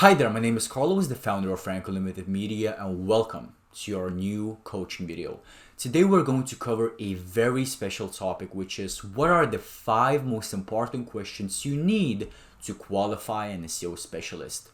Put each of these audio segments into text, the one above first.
Hi there, my name is Carlos, the founder of Franco Limited Media, and welcome to your new coaching video. Today we're going to cover a very special topic, which is what are the 5 most important questions you need to qualify an SEO specialist.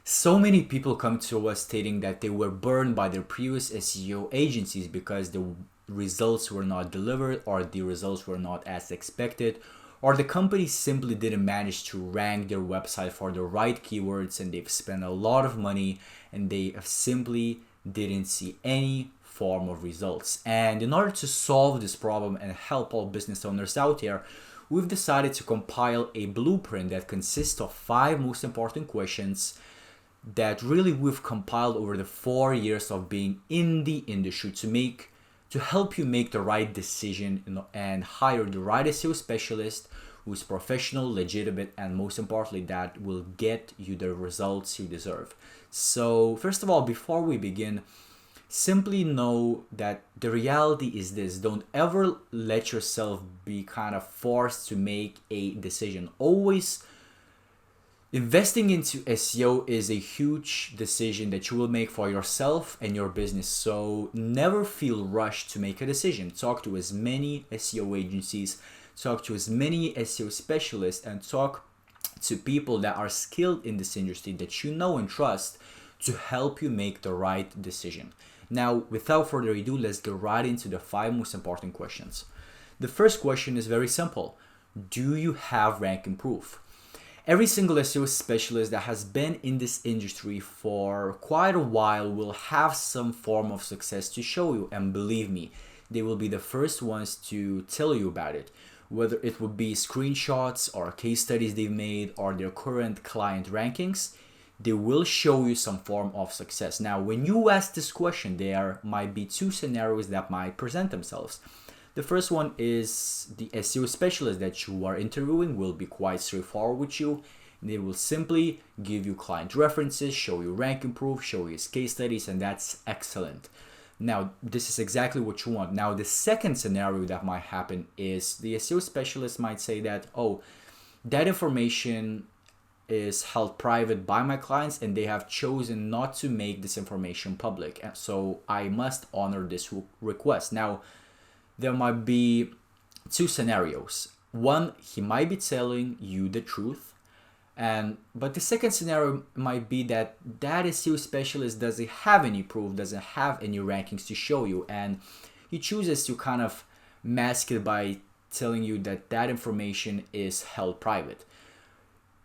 So many people come to us stating that they were burned by their previous SEO agencies because the results were not delivered or the results were not as expected, or the company simply didn't manage to rank their website for the right keywords and they've spent a lot of money and they simply didn't see any form of results. And in order to solve this problem and help all business owners out there, we've decided to compile a blueprint that consists of 5 most important questions that really we've compiled over the 4 years of being in the industry to help you make the right decision and hire the right SEO specialist who's professional, legitimate, and most importantly, that will get you the results you deserve. So first of all, before we begin, simply know that the reality is this: don't ever let yourself be kind of forced to make a decision. Always investing into SEO is a huge decision that you will make for yourself and your business. So never feel rushed to make a decision. Talk to as many SEO agencies, talk to as many SEO specialists, and talk to people that are skilled in this industry that you know and trust to help you make the right decision. Now, without further ado, let's get right into the 5 most important questions. The first question is very simple. Do you have ranking proof? Every single SEO specialist that has been in this industry for quite a while will have some form of success to show you, and believe me, they will be the first ones to tell you about it. Whether it would be screenshots or case studies they've made or their current client rankings, they will show you some form of success. Now, when you ask this question, there might be 2 scenarios that might present themselves. The first one is the SEO specialist that you are interviewing will be quite straightforward with you. They will simply give you client references, show you ranking proof, show you case studies, and that's excellent. Now, this is exactly what you want. Now, the second scenario that might happen is the SEO specialist might say that, oh, that information is held private by my clients and they have chosen not to make this information public. And so I must honor this request. Now, there might be 2 scenarios. One, he might be telling you the truth, but the second scenario might be that SEO specialist doesn't have any proof, doesn't have any rankings to show you, and he chooses to kind of mask it by telling you that information is held private.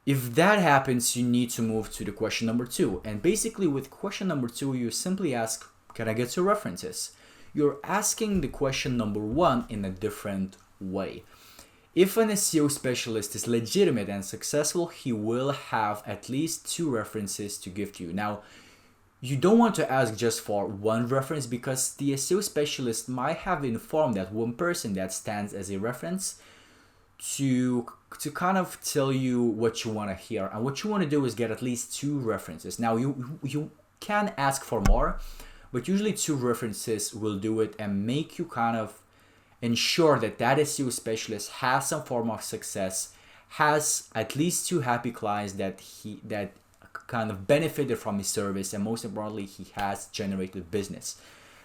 If that happens, you need to move to the question number 2. And basically with question number 2, you simply ask, can I get 2 references? You're asking the question number 1 in a different way. If an SEO specialist is legitimate and successful, he will have at least 2 references to give to you. Now, you don't want to ask just for 1 reference because the SEO specialist might have informed that one person that stands as a reference to kind of tell you what you want to hear. And what you want to do is get at least 2 references. Now, you can ask for more, but usually 2 references will do it and make you kind of ensure that SEO specialist has some form of success, has at least 2 happy clients that kind of benefited from his service, and most importantly, he has generated business.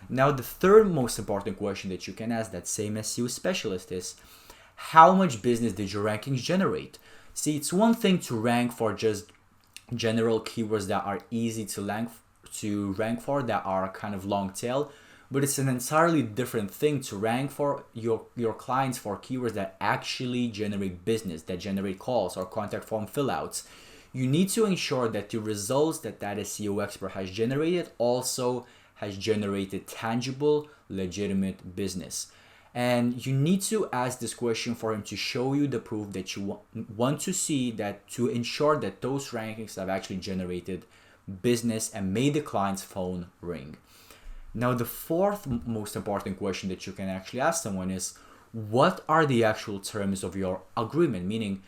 Now, the third most important question that you can ask that same SEO specialist is, how much business did your rankings generate? See, it's one thing to rank for just general keywords that are easy to rank for, that are kind of long tail, but it's an entirely different thing to rank for your clients for keywords that actually generate business, that generate calls or contact form fillouts. You need to ensure that the results that SEO expert has generated also has generated tangible, legitimate business. And you need to ask this question for him to show you the proof that you want to see, that to ensure that those rankings have actually generated business and made the client's phone ring. Now, the 4th most important question that you can actually ask someone is, what are the actual terms of your agreement? Meaning,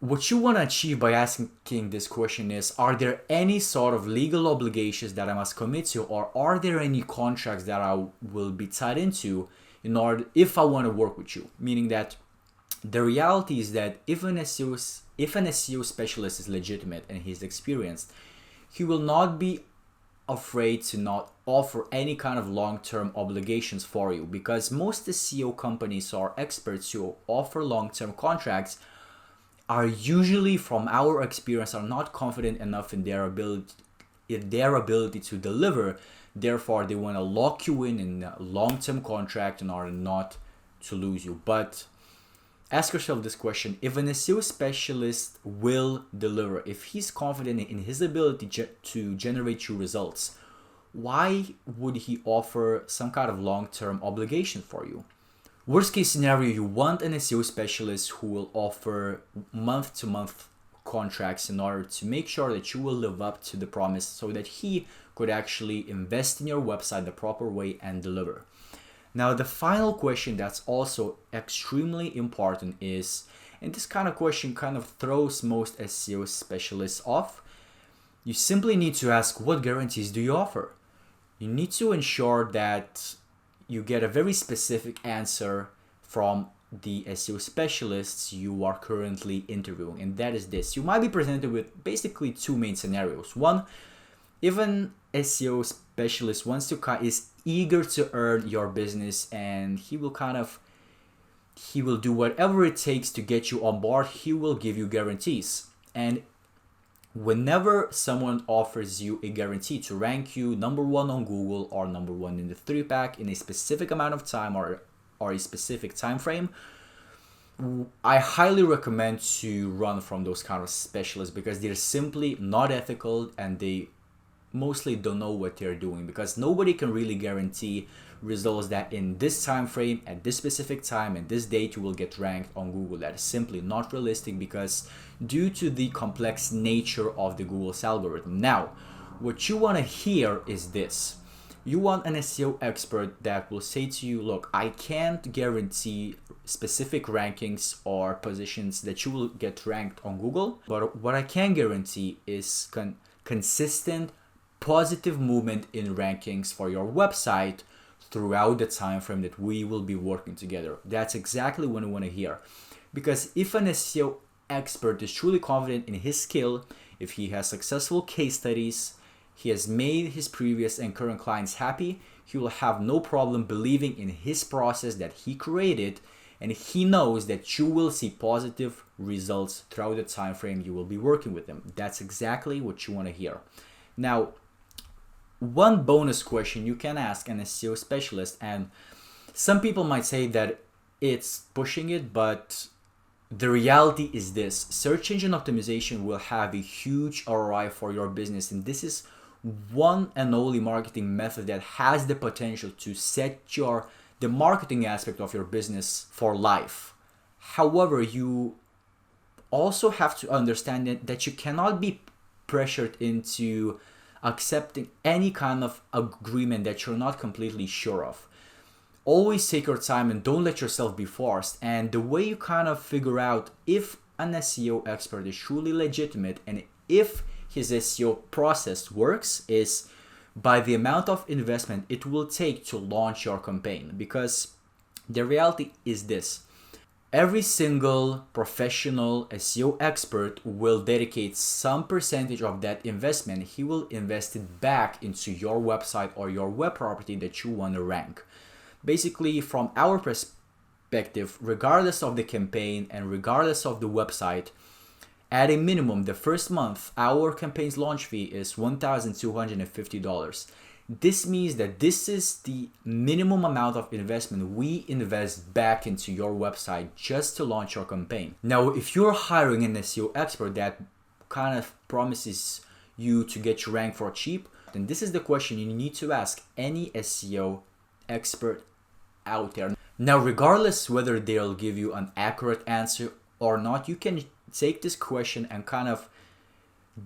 what you want to achieve by asking this question is, are there any sort of legal obligations that I must commit to, or are there any contracts that I will be tied into in order if I want to work with you? Meaning that The reality is that if an SEO specialist is legitimate and he's experienced, he will not be afraid to not offer any kind of long-term obligations for you, because most SEO companies or experts who offer long-term contracts are usually, from our experience, are not confident enough in their ability to deliver. Therefore, they want to lock you in a long-term contract in order not to lose you. But ask yourself this question: if an SEO specialist will deliver, if he's confident in his ability to generate you results, why would he offer some kind of long-term obligation for you? Worst case scenario, you want an SEO specialist who will offer month-to-month contracts in order to make sure that you will live up to the promise, so that he could actually invest in your website the proper way and deliver. Now, the final question that's also extremely important is, and this kind of question kind of throws most SEO specialists off, you simply need to ask, what guarantees do you offer? You need to ensure that you get a very specific answer from the SEO specialists you are currently interviewing, and that is this: you might be presented with basically two main scenarios. One, if an SEO specialist is eager to earn your business, and he will do whatever it takes to get you on board. He will give you guarantees, and whenever someone offers you a guarantee to rank you number one on Google or number one in the 3-pack in a specific amount of time or a specific time frame, I highly recommend to run from those kind of specialists, because they're simply not ethical and they mostly don't know what they're doing, because nobody can really guarantee results that in this time frame, at this specific time, and this date, you will get ranked on Google. That is simply not realistic, because due to the complex nature of the Google's algorithm. Now, what you want to hear is this: you want an SEO expert that will say to you, look, I can't guarantee specific rankings or positions that you will get ranked on Google, but what I can guarantee is consistent positive movement in rankings for your website throughout the time frame that we will be working together. That's exactly what I want to hear. Because if an SEO expert is truly confident in his skill, if he has successful case studies, he has made his previous and current clients happy, he will have no problem believing in his process that he created, and he knows that you will see positive results throughout the time frame you will be working with him. That's exactly what you want to hear. Now, one bonus question you can ask an SEO specialist, and some people might say that it's pushing it, but the reality is this: search engine optimization will have a huge ROI for your business, and this is one and only marketing method that has the potential to set the marketing aspect of your business for life. However, you also have to understand that you cannot be pressured into accepting any kind of agreement that you're not completely sure of. Always take your time and don't let yourself be forced. And the way you kind of figure out if an SEO expert is truly legitimate and if his SEO process works is by the amount of investment it will take to launch your campaign. Because the reality is this: every single professional SEO expert will dedicate some percentage of that investment. He will invest it back into your website or your web property that you want to rank. Basically, from our perspective, regardless of the campaign and regardless of the website, at a minimum, the first month, our campaign's launch fee is $1,250. This means that this is the minimum amount of investment we invest back into your website just to launch your campaign. Now, if you're hiring an SEO expert that kind of promises you to get you ranked for cheap, then this is the question you need to ask any SEO expert out there. Now, regardless whether they'll give you an accurate answer or not, you can take this question and kind of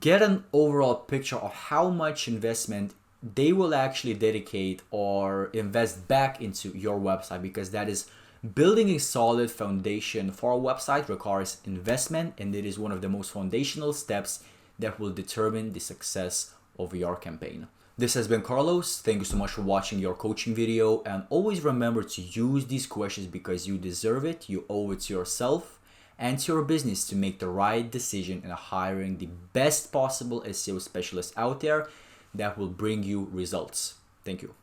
get an overall picture of how much investment they will actually dedicate or invest back into your website, because that is building a solid foundation for a website requires investment, and it is one of the most foundational steps that will determine the success of your campaign. This has been Carlos. Thank you so much for watching your coaching video, and always remember to use these questions because you deserve it. You owe it to yourself and to your business to make the right decision in hiring the best possible SEO specialist out there that will bring you results. Thank you.